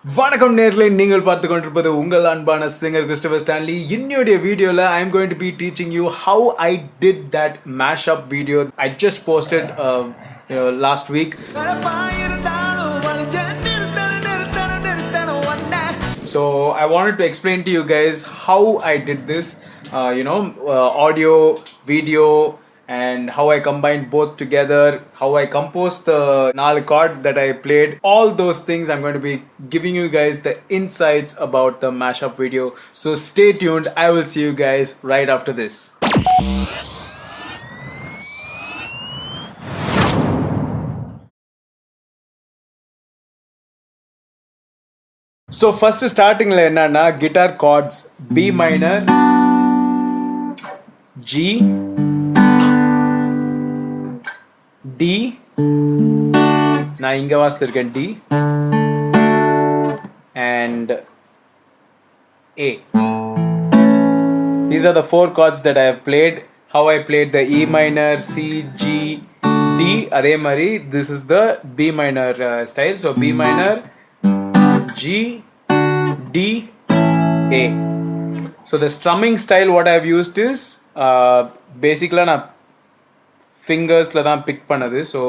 வணக்கம் நேர்களே, நீங்கள் பார்த்து கொண்டிருப்பது உங்கள் அன்பான சிங்கர் கிறிஸ்டோபர் ஸ்டான்லி. இன்னையோட வீடியோல I am going to be teaching you how I did that mashup video I just posted last week. So I wanted to explain to you guys how I did this, audio, video, and how I combined both together, how I composed the 4 chord that I played. All those things I'm going to be giving you guys the insights about the mashup video. So stay tuned. I will see you guys right after this. So first starting la enna guitar chords B minor, G, D, நான் இங்க வாசிச்சிருக்கேன் D, and A. These are the 4 chords that I have played. How I played the E minor, C, G, D. அதே மாதிரி this is the B minor style. So B minor, G, D, A. So the strumming style what I have used is basically நான் ஃபிங்கர்ஸ்ல தான் pick பண்ணது. So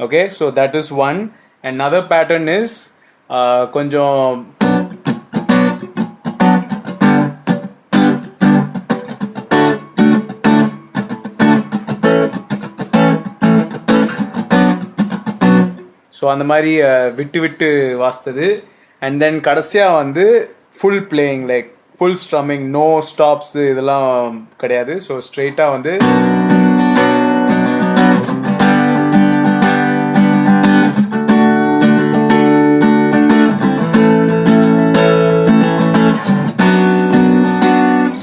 okay, so that is one. Another pattern is கொஞ்சம் so அந்த மாதிரி விட்டு விட்டு வாசித்தது. And then கடைசியாக வந்து full playing, like full strumming, no stops இதெல்லாம் கிடையாது. ஸோ ஸ்ட்ரெயிட்டாக வந்து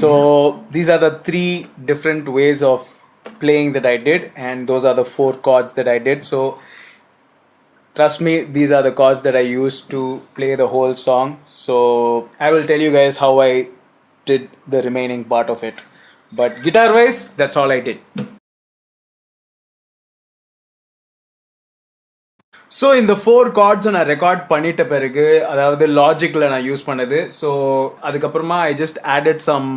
so these are the 3 different ways of playing that I did, and those are the 4 chords that I did. So trust me, these are the chords that I used to play the whole song. So I will tell you guys how I did the remaining part of it. But guitar wise, that's all I did. So in the 4 chords நான் record பண்ணிட்ட பிறகு, அதாவது லாஜிக்கில் நான் use பண்ணது. So அதுக்கப்புறமா I just added some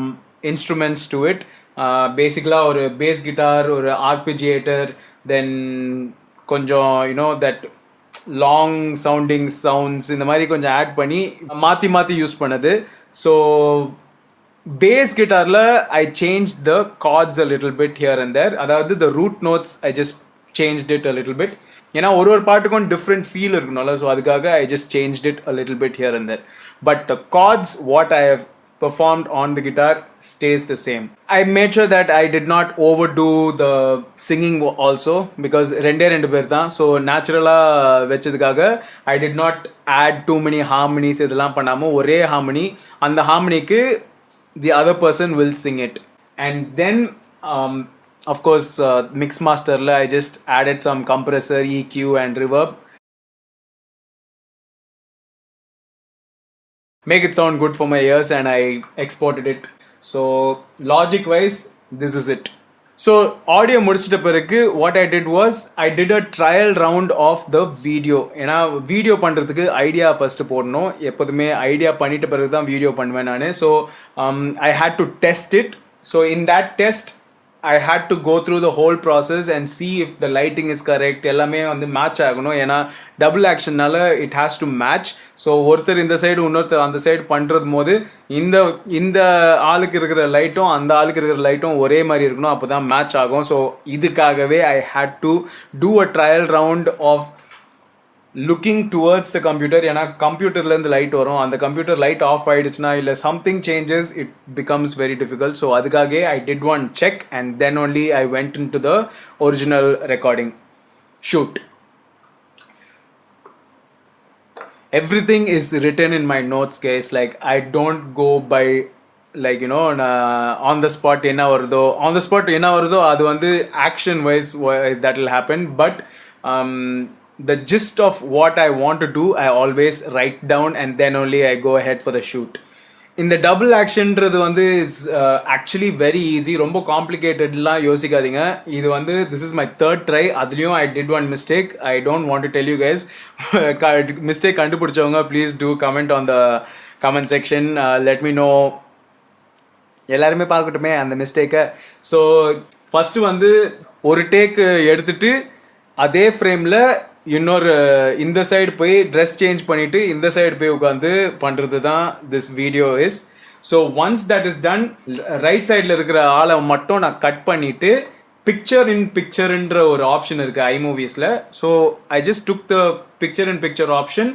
instruments to it. பேசிக்கலாக ஒரு base guitar, ஒரு ஆர்பிஜியேட்டர், தென் கொஞ்சம் that லாங் சவுண்டிங் சவுண்ட்ஸ் இந்த மாதிரி கொஞ்சம் ஆட் பண்ணி மாற்றி மாற்றி யூஸ் பண்ணது. ஸோ பேஸ் கிட்டாரில் I change the chords a little bit here and there. அதாவது the root notes I just changed it a little bit. ஏன்னா ஒரு பாட்டுக்கும் டிஃப்ரெண்ட் ஃபீல் இருக்கணும்ல. ஸோ அதுக்காக I just changed it a little bit here and there. But the chords what I have performed on the guitar stays the same. I made sure that I did not overdo the singing also, because ரெண்டு பேர் தான். So நேச்சுரலாக வச்சதுக்காக I did not add too many harmonies. இதெல்லாம் பண்ணாமல் ஒரே harmony, அந்த ஹார்மனிக்கு the other person will sing it. And then of course mix masterல I just added some compressor, EQ and reverb. Make it sound good for my ears, and I exported it. So logic wise, this is it. So audio முடிச்சிட்ட பிறகு what I did was I did a trial round of the video. ஏன்னா video பண்ணுறதுக்கு idea first போடணும். எப்போதுமே idea பண்ணிட்ட பிறகு தான் video பண்ணுவேன் நான். So I had to test it. So in that test I had to go through the whole process and see if the lighting is correct. எல்லாமே வந்து மேட்ச் ஆகணும். ஏன்னா டபுள் ஆக்ஷன்னால it has to match. So ஒருத்தர் இந்த side இன்னொருத்தர் அந்த side பண்ணுறது போது இந்த ஆளுக்கு இருக்கிற லைட்டும் அந்த ஆளுக்கு இருக்கிற லைட்டும் ஒரே மாதிரி இருக்கணும். அப்போ தான் மேட்ச் ஆகும். ஸோ இதுக்காகவே I had to do a trial round of looking towards the computer. ஏன்னா கம்ப்யூட்டர்லேருந்து லைட் வரும், அந்த கம்ப்யூட்டர் லைட் ஆஃப் ஆகிடுச்சுன்னா இல்லை something changes, it becomes very difficult. So அதுக்காகவே I did one check, and then only I went into the original recording shoot. Everything is written in my notes, guys. Like I don't go by on the spot என்ன வருதோ அது வந்து action wise that will happen. But the gist of what I want to do, I always write down, and then only I go ahead for the shoot. இந்த double ஆக்ஷன்ன்றது வந்து is actually very easy, ரொம்ப காம்ப்ளிகேட்டட்லாம் யோசிக்காதீங்க. இது வந்து this is my third try. அதுலேயும் I did one mistake. I don't want to tell you guys. Mistake கண்டுபிடிச்சவங்க please do comment on the comment section. Let me know. எல்லாருமே பார்க்கட்டுமே அந்த மிஸ்டேக்கை. So first வந்து ஒரு டேக் எடுத்துட்டு அதே ஃப்ரேமில் இன்னொரு இந்த சைடு போய் ட்ரெஸ் சேஞ்ச் பண்ணிவிட்டு இந்த சைடு போய் உட்காந்து பண்ணுறது தான் this video is. So once that is done, right சைடில் இருக்கிற ஆளை மட்டும் நான் கட் பண்ணிவிட்டு பிக்சர் இன் பிக்சர்ன்ற ஒரு ஆப்ஷன் இருக்குது ஐமூவிஸில். So I just took the picture in picture option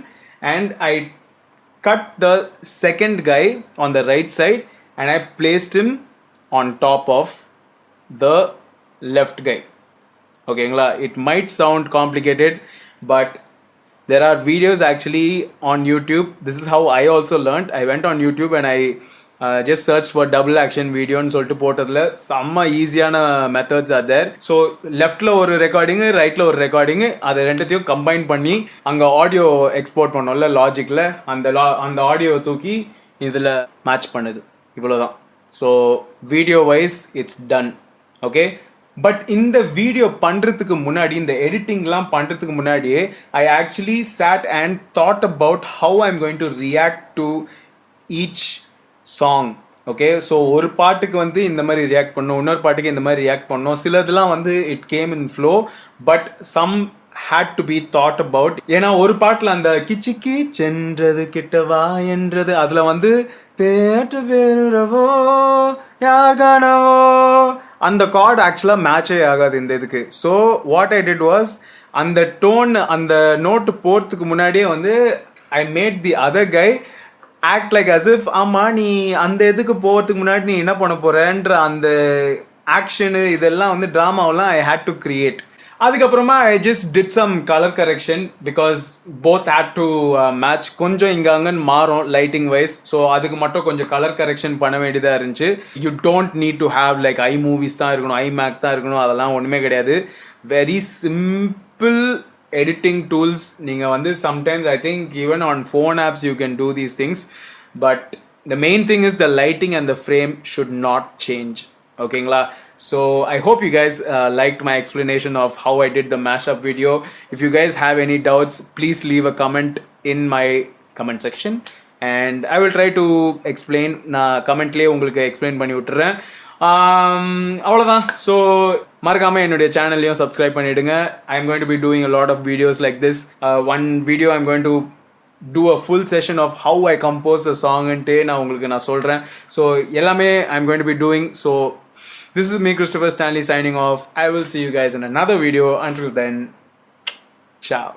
and I cut the second guy on the right side and I placed him on top of the left guy. Okay, it might sound complicated, but there are videos actually on YouTube. This is how I also learned. I went on YouTube and I just searched for double action video and சொல்லிட்டு போட்டதில் செம்ம ஈஸியான methods R தேர். So லெஃப்டில் ஒரு recording, ரைட்டில் ஒரு recording, அதை ரெண்டுத்தையும் combine பண்ணி அங்கே ஆடியோ எக்ஸ்போர்ட் பண்ணோம்ல லாஜிக்கில், அந்த ஆடியோ தூக்கி இதில் மேட்ச் பண்ணுது. இவ்வளோதான். So video wise it's done. Okay, but இந்த வீடியோ பண்ணுறதுக்கு முன்னாடி, இந்த எடிட்டிங்லாம் பண்ணுறதுக்கு முன்னாடியே I actually sat and thought about how I'm going to react to each song. Okay, so ஒரு பாட்டுக்கு வந்து இந்த மாதிரி ரியாக்ட் பண்ணோம், இன்னொரு பாட்டுக்கு இந்த மாதிரி ரியாக்ட் பண்ணோம். சிலதுலாம் வந்து it came in flow, but some had to be thought about. ஏன்னா ஒரு பாட்டில் அந்த கிச்சிக்கி சென்றது கிட்டவா என்றது அதில் வந்து பேற்று பேருறவோ யாகனவோ அந்த கார்டு ஆக்சுவலாக மேட்சே ஆகாது இந்த இதுக்கு. So what I did was, அந்த டோன் அந்த நோட்டு போகிறதுக்கு முன்னாடியே வந்து I made the other guy act like as if ஆமாம் நீ அந்த இதுக்கு போகிறதுக்கு முன்னாடி நீ என்ன பண்ண போகிறேன்ற அந்த ஆக்ஷனு இதெல்லாம் வந்து ட்ராமாவெல்லாம் ஐ ஹேட் டு கிரியேட். அதுக்கப்புறமா I just did some colour correction because both had to match. கொஞ்சம் இங்கே அங்கன்னு மாறும் லைட்டிங் வைஸ். ஸோ அதுக்கு மட்டும் கொஞ்சம் கலர் கரெக்ஷன் பண்ண வேண்டியதாக இருந்துச்சு. You don't need to have like I movies தான் இருக்கணும், ஐ மேக் தான் இருக்கணும், அதெல்லாம் ஒன்றுமே கிடையாது. Very simple editing tools. நீங்கள் வந்து sometimes I think even on phone apps you can do these things, but the main thing is the lighting and the frame should not change. ஓகேங்களா? So I hope you guys liked my explanation of how I did the mashup video. If you guys have any doubts, please leave a comment in my comment section and I will try to explain. நான் கமெண்ட்லேயே உங்களுக்கு explain பண்ணி விட்டுறேன். அவ்வளோதான். So மறக்காமல் என்னுடைய சேனல்லையும் subscribe பண்ணிவிடுங்க. I am going to be doing a lot of videos like this. One video I'm going to do a full session of how I compose a சாங்ன்ட்டு நான் சொல்கிறேன். ஸோ எல்லாமே I am going to be doing. So this is me Christopher Stanley signing off. I will see you guys in another video. Until then, ciao.